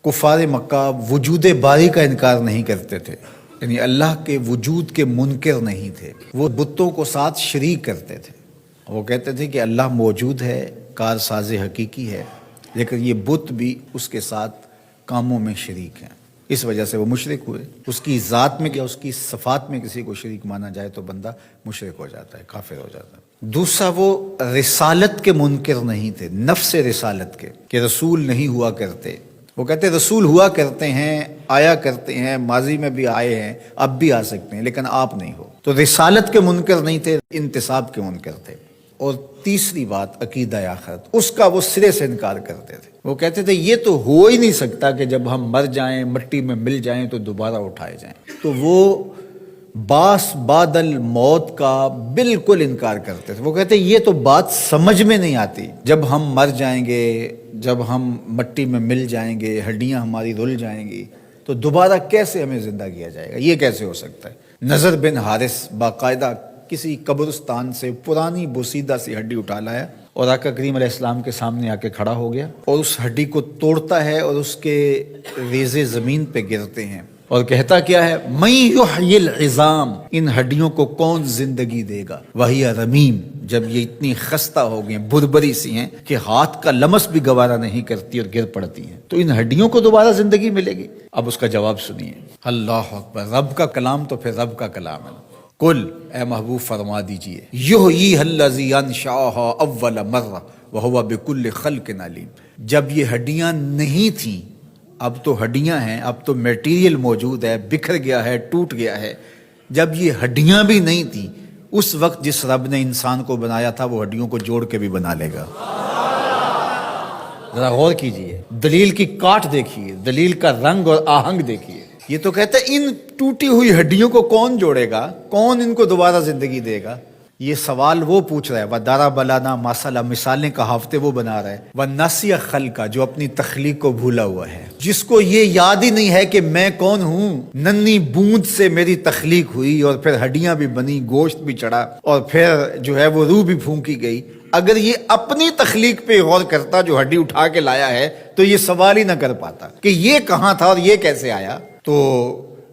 کفار مکہ وجود باری کا انکار نہیں کرتے تھے، یعنی اللہ کے وجود کے منکر نہیں تھے، وہ بتوں کو ساتھ شریک کرتے تھے۔ وہ کہتے تھے کہ اللہ موجود ہے، کار ساز حقیقی ہے، لیکن یہ بت بھی اس کے ساتھ کاموں میں شریک ہیں۔ اس وجہ سے وہ مشرک ہوئے۔ اس کی ذات میں یا اس کی صفات میں کسی کو شریک مانا جائے تو بندہ مشرک ہو جاتا ہے، کافر ہو جاتا ہے۔ دوسرا، وہ رسالت کے منکر نہیں تھے، نفس رسالت کے، کہ رسول نہیں ہوا کرتے۔ وہ کہتے رسول ہوا کرتے ہیں، آیا کرتے ہیں، ماضی میں بھی آئے ہیں، اب بھی آ سکتے ہیں، لیکن آپ نہیں ہو۔ تو رسالت کے منکر نہیں تھے، انتساب کے منکر تھے۔ اور تیسری بات، عقیدہ آخرت، اس کا وہ سرے سے انکار کرتے تھے۔ وہ کہتے تھے یہ تو ہو ہی نہیں سکتا کہ جب ہم مر جائیں، مٹی میں مل جائیں تو دوبارہ اٹھائے جائیں۔ تو وہ باس بعد الموت کا بالکل انکار کرتے تھے۔ وہ کہتے ہیں یہ تو بات سمجھ میں نہیں آتی، جب ہم مر جائیں گے، جب ہم مٹی میں مل جائیں گے، ہڈیاں ہماری رل جائیں گی، تو دوبارہ کیسے ہمیں زندہ کیا جائے گا، یہ کیسے ہو سکتا ہے۔ نضر بن حارث باقاعدہ کسی قبرستان سے پرانی بوسیدہ سی ہڈی اٹھا لایا اور آقا کریم علیہ السلام کے سامنے آ کے کھڑا ہو گیا اور اس ہڈی کو توڑتا ہے اور اس کے ریزے زمین پہ گرتے ہیں اور کہتا کیا ہے، من یحیی العظام، ان ہڈیوں کو کون زندگی دے گا، وہی رمیم، جب یہ اتنی خستہ ہو گئی ہیں، بربری سی ہیں کہ ہاتھ کا لمس بھی گوارا نہیں کرتی اور گر پڑتی ہیں، تو ان ہڈیوں کو دوبارہ زندگی ملے گی۔ اب اس کا جواب سنیے، اللہ اکبر، رب کا کلام تو پھر رب کا کلام ہے۔ کل، اے محبوب فرما دیجئے، یحییھا الذی انشأھا اول مرہ وہو بکل خلق علیم، جب یہ ہڈیاں نہیں تھیں، اب تو ہڈیاں ہیں، اب تو میٹیریل موجود ہے، بکھر گیا ہے، ٹوٹ گیا ہے، جب یہ ہڈیاں بھی نہیں تھیں، اس وقت جس رب نے انسان کو بنایا تھا وہ ہڈیوں کو جوڑ کے بھی بنا لے گا۔ ذرا غور کیجئے، دلیل کی کاٹ دیکھیے، دلیل کا رنگ اور آہنگ دیکھیے۔ یہ تو کہتا ہے ان ٹوٹی ہوئی ہڈیوں کو کون جوڑے گا، کون ان کو دوبارہ زندگی دے گا۔ یہ سوال وہ پوچھ رہا ہے، وَضَرَبَ لَنَا مَثَلًا، مثالیں کہاوتیں وہ بنا رہا ہے، وَنَسِیَ خَلْقَ، جو اپنی تخلیق کو بھولا ہوا ہے، جس کو یہ یاد ہی نہیں ہے کہ میں کون ہوں۔ ننھی بوند سے میری تخلیق ہوئی اور پھر ہڈیاں بھی بنی، گوشت بھی چڑھا اور پھر جو ہے وہ روح بھی پھونکی گئی۔ اگر یہ اپنی تخلیق پہ غور کرتا جو ہڈی اٹھا کے لایا ہے تو یہ سوال ہی نہ کر پاتا کہ یہ کہاں تھا اور یہ کیسے آیا۔ تو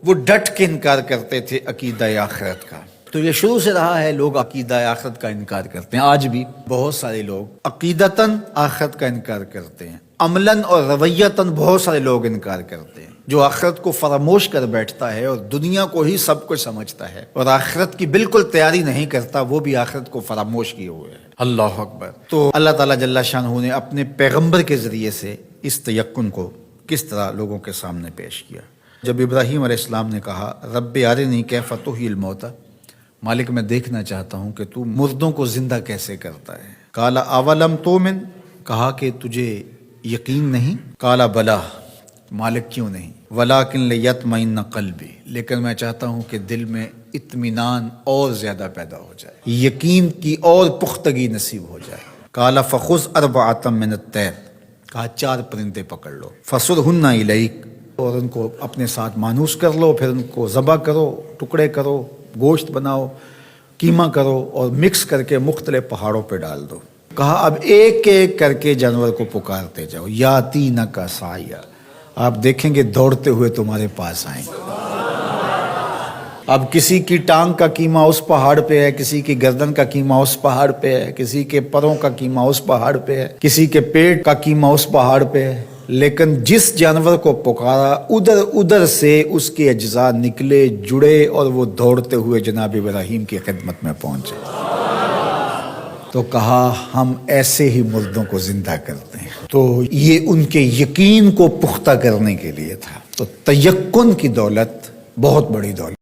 وہ ڈٹ کے انکار کرتے تھے عقیدہ آخرت کا۔ تو یہ شروع سے رہا ہے، لوگ عقیدہ آخرت کا انکار کرتے ہیں۔ آج بھی بہت سارے لوگ عقیدتاً آخرت کا انکار کرتے ہیں، عملاً اور رویتاً بہت سارے لوگ انکار کرتے ہیں۔ جو آخرت کو فراموش کر بیٹھتا ہے اور دنیا کو ہی سب کچھ سمجھتا ہے اور آخرت کی بالکل تیاری نہیں کرتا، وہ بھی آخرت کو فراموش کیے ہوئے ہے۔ اللہ اکبر۔ تو اللہ تعالیٰ جل شانہ نے اپنے پیغمبر کے ذریعے سے اس تیقن کو کس طرح لوگوں کے سامنے پیش کیا۔ جب ابراہیم علیہ السلام نے کہا، رب ارنی کیف تحیی الموتیٰ، مالک میں دیکھنا چاہتا ہوں کہ تو مردوں کو زندہ کیسے کرتا ہے۔ قال اولم تؤمن، کہا کہ تجھے یقین نہیں؟ قال بلا، مالک کیوں نہیں؟ ولکن لیطمئن قلبی، لیکن میں چاہتا ہوں کہ دل میں اطمینان اور زیادہ پیدا ہو جائے، یقین کی اور پختگی نصیب ہو جائے۔ قال فخذ اربعۃ من الطیر، کہا 4 پرندے پکڑ لو، فصرہن الیک، اور ان کو اپنے ساتھ مانوس کر لو، پھر ان کو ذبح کرو، ٹکڑے کرو، گوشت بناؤ، قیمہ کرو اور مکس کر کے مختلف پہاڑوں پہ ڈال دو۔ کہا اب ایک ایک کر کے جانور کو پکارتے جاؤ، یاتینک سعیا، آپ دیکھیں گے دوڑتے ہوئے تمہارے پاس آئیں گے۔ اب کسی کی ٹانگ کا قیمہ اس پہاڑ پہ ہے، کسی کی گردن کا قیمہ اس پہاڑ پہ ہے، کسی کے پروں کا قیمہ اس پہاڑ پہ ہے، کسی کے پیٹ کا قیمہ اس پہاڑ پہ ہے، لیکن جس جانور کو پکارا ادھر ادھر سے اس کے اجزاء نکلے، جڑے اور وہ دوڑتے ہوئے جناب ابراہیم کی خدمت میں پہنچے۔ تو کہا ہم ایسے ہی مردوں کو زندہ کرتے ہیں۔ تو یہ ان کے یقین کو پختہ کرنے کے لیے تھا۔ تو تیقن کی دولت بہت بڑی دولت